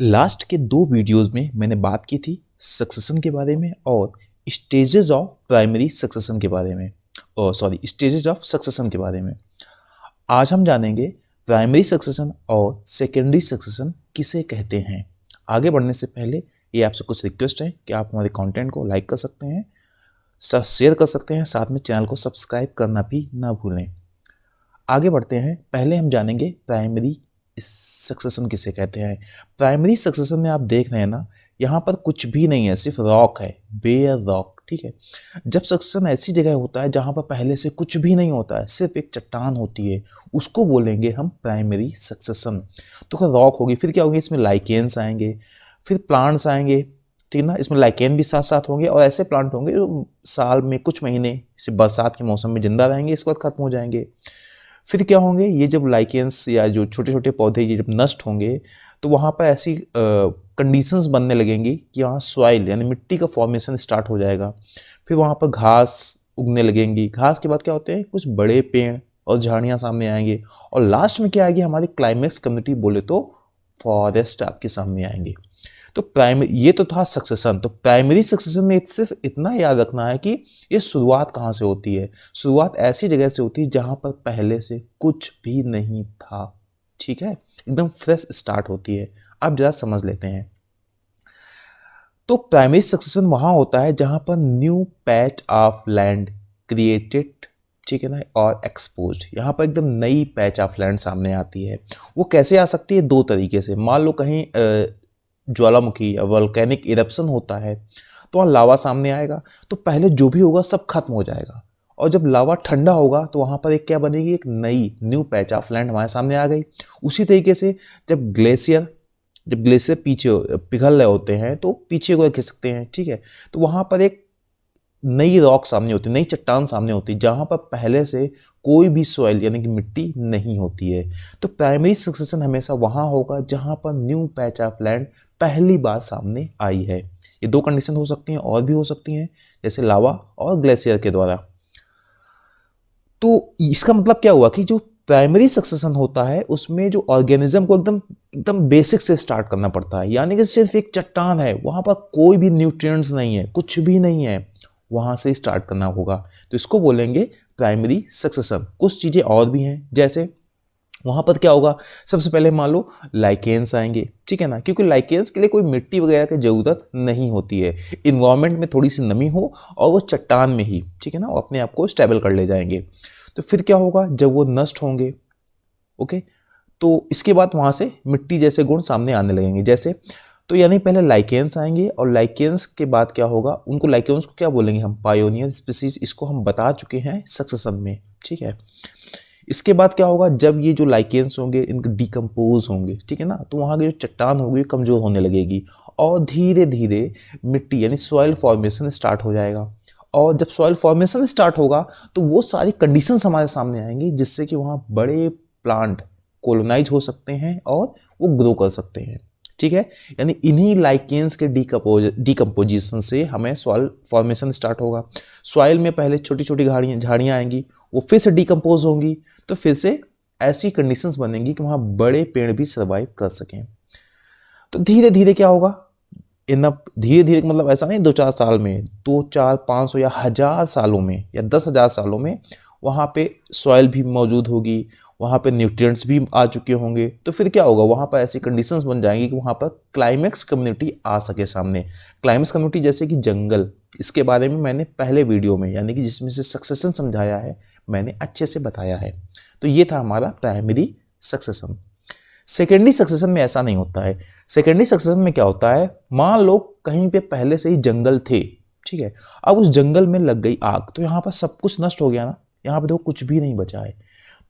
Last के दो videos में मैंने बात की थी सक्सेशन के बारे में और स्टेजेस ऑफ प्राइमरी सक्सेशन के बारे में स्टेजेस ऑफ सक्सेशन के बारे में। आज हम जानेंगे प्राइमरी सक्सेशन और सेकेंडरी सक्सेशन किसे कहते हैं। आगे बढ़ने से पहले ये आपसे कुछ रिक्वेस्ट है कि आप हमारे कंटेंट को लाइक कर सकते हैं, शेयर कर सकते हैं, साथ में चैनल को सब्सक्राइब करना भी ना भूलें। आगे बढ़ते हैं। पहले हम जानेंगे प्राइमरी सक्सेशन किसे कहते हैं। प्राइमरी सक्सेशन में आप देख रहे हैं ना, यहाँ पर कुछ भी नहीं है, सिर्फ रॉक है, बेयर रॉक। ठीक है, जब सक्सेशन ऐसी जगह होता है जहाँ पर पहले से कुछ भी नहीं होता है, सिर्फ एक चट्टान होती है, उसको बोलेंगे हम प्राइमरी सक्सेशन। तो रॉक होगी, फिर क्या होगी, इसमें लाइकेन्स आएंगे, फिर प्लांट्स आएंगे, ठीक ना, इसमें लाइकेन भी साथ साथ होंगे और ऐसे प्लांट होंगे जो साल में कुछ महीने जैसे बरसात के मौसम में जिंदा रहेंगे, इसके बाद खत्म हो जाएंगे। फिर क्या होंगे, ये जब लाइकेंस या जो छोटे छोटे पौधे ये जब नष्ट होंगे तो वहाँ पर ऐसी कंडीशंस बनने लगेंगी कि वहाँ सॉइल यानी मिट्टी का फॉर्मेशन स्टार्ट हो जाएगा। फिर वहाँ पर घास उगने लगेंगी, घास के बाद क्या होते हैं, कुछ बड़े पेड़ और झाड़ियाँ सामने आएंगे और लास्ट में क्या आएगी, हमारी क्लाइमेक्स कम्युनिटी बोले तो फॉरेस्ट आपके सामने आएंगे। तो प्राइमरी, ये तो था सक्सेशन। तो प्राइमरी सक्सेशन में सिर्फ इतना याद रखना है कि ये शुरुआत कहाँ से होती है। शुरुआत ऐसी जगह से होती है जहाँ पर पहले से कुछ भी नहीं था। ठीक है, एकदम फ्रेश स्टार्ट होती है। अब जरा समझ लेते हैं। तो प्राइमरी सक्सेशन वहाँ होता है जहाँ पर new patch of land created, ठीक है ना, और एक्सपोज्ड। यहाँ पर एकदम नई पैच ऑफ लैंड सामने आती है। वो कैसे आ सकती है, दो तरीके से। मान लो कहीं ज्वालामुखी या वोल्केनिक इरप्शन होता है तो वहाँ लावा सामने आएगा, तो पहले जो भी होगा सब खत्म हो जाएगा, और जब लावा ठंडा होगा तो वहाँ पर एक क्या बनेगी, एक नई न्यू पैच ऑफ लैंड हमारे सामने आ गई। उसी तरीके से जब ग्लेशियर पीछे पिघल रहे होते हैं तो पीछे को खिंच सकते हैं, ठीक है, तो वहाँ पर एक नई रॉक सामने होती है, नई चट्टान सामने होती है जहाँ पर पहले से कोई भी सॉइल यानी कि मिट्टी नहीं होती है। तो प्राइमरी सक्सेशन हमेशा वहाँ होगा जहाँ पर न्यू पैच ऑफ लैंड पहली बार सामने आई है। ये दो कंडीशन हो सकती हैं, और भी हो सकती हैं, जैसे लावा और ग्लेशियर के द्वारा। तो इसका मतलब क्या हुआ कि जो प्राइमरी सक्सेशन होता है उसमें जो ऑर्गेनिज्म को एकदम बेसिक से स्टार्ट करना पड़ता है, यानी कि सिर्फ एक चट्टान है, वहाँ पर कोई भी न्यूट्रिएंट्स नहीं है, कुछ भी नहीं है, वहाँ से स्टार्ट करना होगा। तो इसको बोलेंगे प्राइमरी सक्सेशन। कुछ चीज़ें और भी हैं, जैसे वहाँ पर क्या होगा, सबसे पहले मान लो लाइकेन्स आएंगे, ठीक है ना, क्योंकि लाइकेन्स के लिए कोई मिट्टी वगैरह की ज़रूरत नहीं होती है। इन्वायरमेंट में थोड़ी सी नमी हो और वो चट्टान में ही, ठीक है ना, वो अपने आप को स्टेबल कर ले जाएंगे। तो फिर क्या होगा, जब वो नष्ट होंगे, ओके, तो इसके बाद वहाँ से मिट्टी जैसे गुण सामने आने लगेंगे। जैसे तो यानी पहले लाइकेन्स आएंगे और लाइकेन्स के बाद क्या होगा, उनको लाइकेन्स को क्या बोलेंगे हम, पायोनियर स्पीसीज। इसको हम बता चुके हैं सक्सेशन में, ठीक है। इसके बाद क्या होगा, जब ये जो लाइकेन्स होंगे इनके डिकम्पोज होंगे, ठीक है ना, तो वहाँ की जो चट्टान होगी कमज़ोर होने लगेगी और धीरे धीरे मिट्टी यानी सॉइल फॉर्मेशन स्टार्ट हो जाएगा। और जब सॉइल फॉर्मेशन स्टार्ट होगा तो वो सारी कंडीशंस हमारे सामने आएंगी जिससे कि वहाँ बड़े प्लांट कोलोनाइज हो सकते हैं और वो ग्रो कर सकते हैं, ठीक है। यानी इन्हीं लाइकेन्स के डिकम्पोजिशन से हमें सॉइल फॉर्मेशन स्टार्ट होगा। सॉइल में पहले छोटी छोटी झाड़ियाँ आएंगी, वो फिर से डिकम्पोज होंगी, तो फिर से ऐसी कंडीशंस बनेंगी कि वहाँ बड़े पेड़ भी सर्वाइव कर सकें। तो धीरे धीरे क्या होगा, धीरे धीरे मतलब ऐसा नहीं 2-4 साल में, 2-4-500 या 1000 सालों में या 10,000 सालों में वहाँ पे सॉइल भी मौजूद होगी, वहाँ पे न्यूट्रिएंट्स भी आ चुके होंगे। तो फिर क्या होगा, वहाँ पर ऐसी कंडीशंस बन जाएंगी कि वहाँ पर क्लाइमेक्स कम्युनिटी आ सके सामने। क्लाइमेक्स कम्युनिटी जैसे कि जंगल, इसके बारे में मैंने पहले वीडियो में यानी कि जिसमें से सक्सेशन समझाया है मैंने अच्छे से बताया है। तो ये था हमारा प्राइमरी सक्सेशन। सेकेंडरी सक्सेशन में ऐसा नहीं होता है। सेकेंडरी सक्सेशन में क्या होता है, मान लो कहीं पे पहले से ही जंगल थे, ठीक है, अब उस जंगल में लग गई आग, तो यहाँ पर सब कुछ नष्ट हो गया ना, यहाँ पर देखो कुछ भी नहीं बचा है।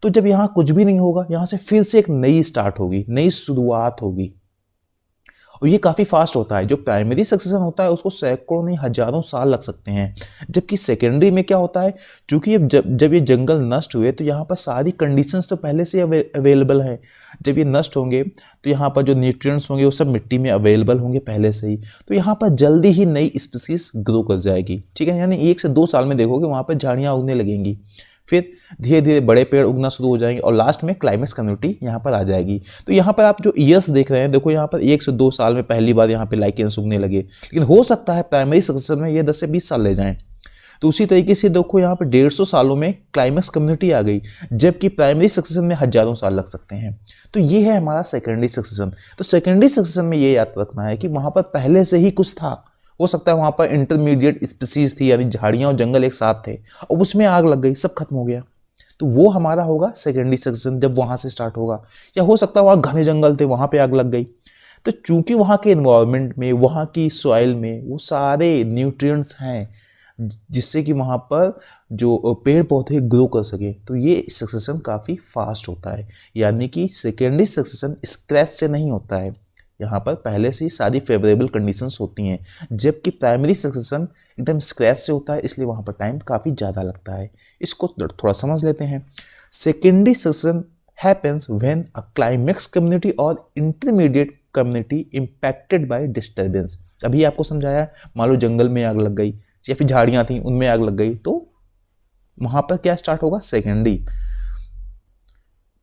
तो जब यहाँ कुछ भी नहीं होगा, यहाँ से फिर से एक नई स्टार्ट होगी, नई शुरुआत होगी, और ये काफ़ी फास्ट होता है। जो प्राइमरी सक्सेशन होता है उसको सैकड़ों नहीं हजारों साल लग सकते हैं, जबकि सेकेंडरी में क्या होता है, क्योंकि जब ये जंगल नष्ट हुए तो यहाँ पर सारी कंडीशंस तो पहले से अवेलेबल हैं। जब ये नष्ट होंगे तो यहाँ पर जो न्यूट्रिएंट्स होंगे वो सब मिट्टी में अवेलेबल होंगे पहले से ही, तो यहाँ पर जल्दी ही नई स्पीसीज ग्रो कर जाएगी, ठीक है। यानी 1 से 2 साल में देखोगे वहाँ पर झाड़ियाँ उगने लगेंगी, फिर धीरे धीरे बड़े पेड़ उगना शुरू हो जाएंगे और लास्ट में क्लाइमेक्स कम्युनिटी यहाँ पर आ जाएगी। तो यहाँ पर आप जो ईयर्स देख रहे हैं, देखो यहाँ पर 1 से 2 साल में पहली बार यहाँ पे लाइकेंस उगने लगे, लेकिन हो सकता है प्राइमरी सक्सेशन में ये 10 से 20 साल ले जाएं। तो उसी तरीके से देखो यहाँ पे 150 सालों में क्लाइमेक्स कम्युनिटी आ गई, जबकि प्राइमरी सक्सेशन में हजारों साल लग सकते हैं। तो ये है हमारा सेकेंडरी सक्सेशन। तो सेकेंडरी सक्सेशन में ये याद रखना है कि वहाँ पर पहले से ही कुछ था, हो सकता है वहाँ पर इंटरमीडिएट स्पीसीज थी, यानी झाड़ियाँ और जंगल एक साथ थे और उसमें आग लग गई, सब खत्म हो गया। तो वो हमारा होगा सेकेंडरी सक्सेशन, जब वहाँ से स्टार्ट होगा। या हो सकता है वहाँ घने जंगल थे, वहाँ पे आग लग गई। तो चूंकि वहाँ के एनवायरनमेंट में, वहाँ की सॉइल में वो सारे न्यूट्रिएंट्स हैं जिससे कि वहाँ पर जो पेड़ पौधे ग्रो कर सके, तो ये सक्सेशन काफ़ी फास्ट होता है। यानी कि सेकेंडरी सक्सेशन स्क्रैच से नहीं होता है, यहाँ पर पहले से ही सारी फेवरेबल कंडीशंस होती हैं, जबकि प्राइमरी सक्सेशन एकदम स्क्रैच से होता है, इसलिए वहाँ पर टाइम काफ़ी ज़्यादा लगता है। इसको थोड़ा समझ लेते हैं। Secondary succession happens when a climax community और intermediate community impacted by disturbance. अभी आपको समझाया, मान लो जंगल में आग लग गई या फिर झाड़ियाँ थी उनमें आग लग गई, तो वहाँ पर क्या स्टार्ट होगा, सेकेंडरी।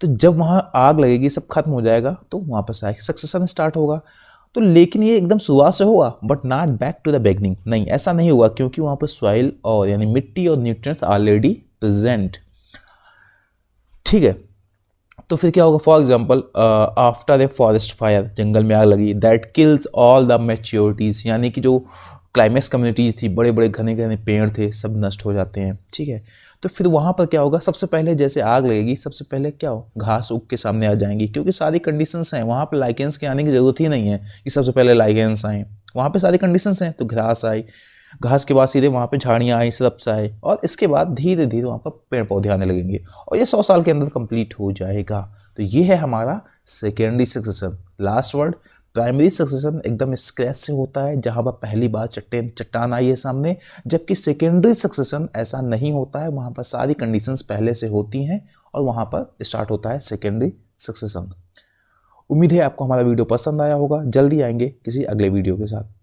तो जब वहाँ आग लगेगी, सब खत्म हो जाएगा, तो वहाँ पर सक्सेशन स्टार्ट होगा। तो लेकिन ये एकदम शुरुआत से होगा, but not back to the beginning. नहीं, ऐसा नहीं होगा, क्योंकि वहाँ पर सॉइल और यानी मिट्टी और न्यूट्रिएंट्स ऑलरेडी प्रेजेंट। ठीक है, तो फिर क्या होगा, for example after a forest fire, जंगल में आग लगी, that kills all the maturities, यानी कि जो क्लाइमेक्स कम्युनिटीज़ थी, बड़े बड़े घने घने पेड़ थे, सब नष्ट हो जाते हैं। ठीक है, तो फिर वहाँ पर क्या होगा, सबसे पहले जैसे आग लगेगी, सबसे पहले क्या हो, घास उग के सामने आ जाएंगी, क्योंकि सारी कंडीशंस हैं। वहाँ पर लाइकेंस के आने की ज़रूरत ही नहीं है कि सबसे पहले लाइकेंस आए, वहाँ पर सारी कंडीशंस हैं। तो घास आई, घास के बाद सीधे वहाँ पे झाड़ियाँ आई, श्रब्स आए, और इसके बाद धीरे धीरे वहाँ पर पेड़ पौधे आने लगेंगे, और ये 100 साल के अंदर कंप्लीट हो जाएगा। तो ये है हमारा secondary succession. Last word, primary succession एकदम स्क्रैच से होता है, जहाँ पर पहली बार चट्टान आई है सामने, जबकि सेकेंडरी सक्सेशन ऐसा नहीं होता है, वहाँ पर सारी कंडीशंस पहले से होती हैं और वहाँ पर स्टार्ट होता है सेकेंडरी सक्सेशन। उम्मीद है आपको हमारा वीडियो पसंद आया होगा। जल्दी आएंगे किसी अगले वीडियो के साथ।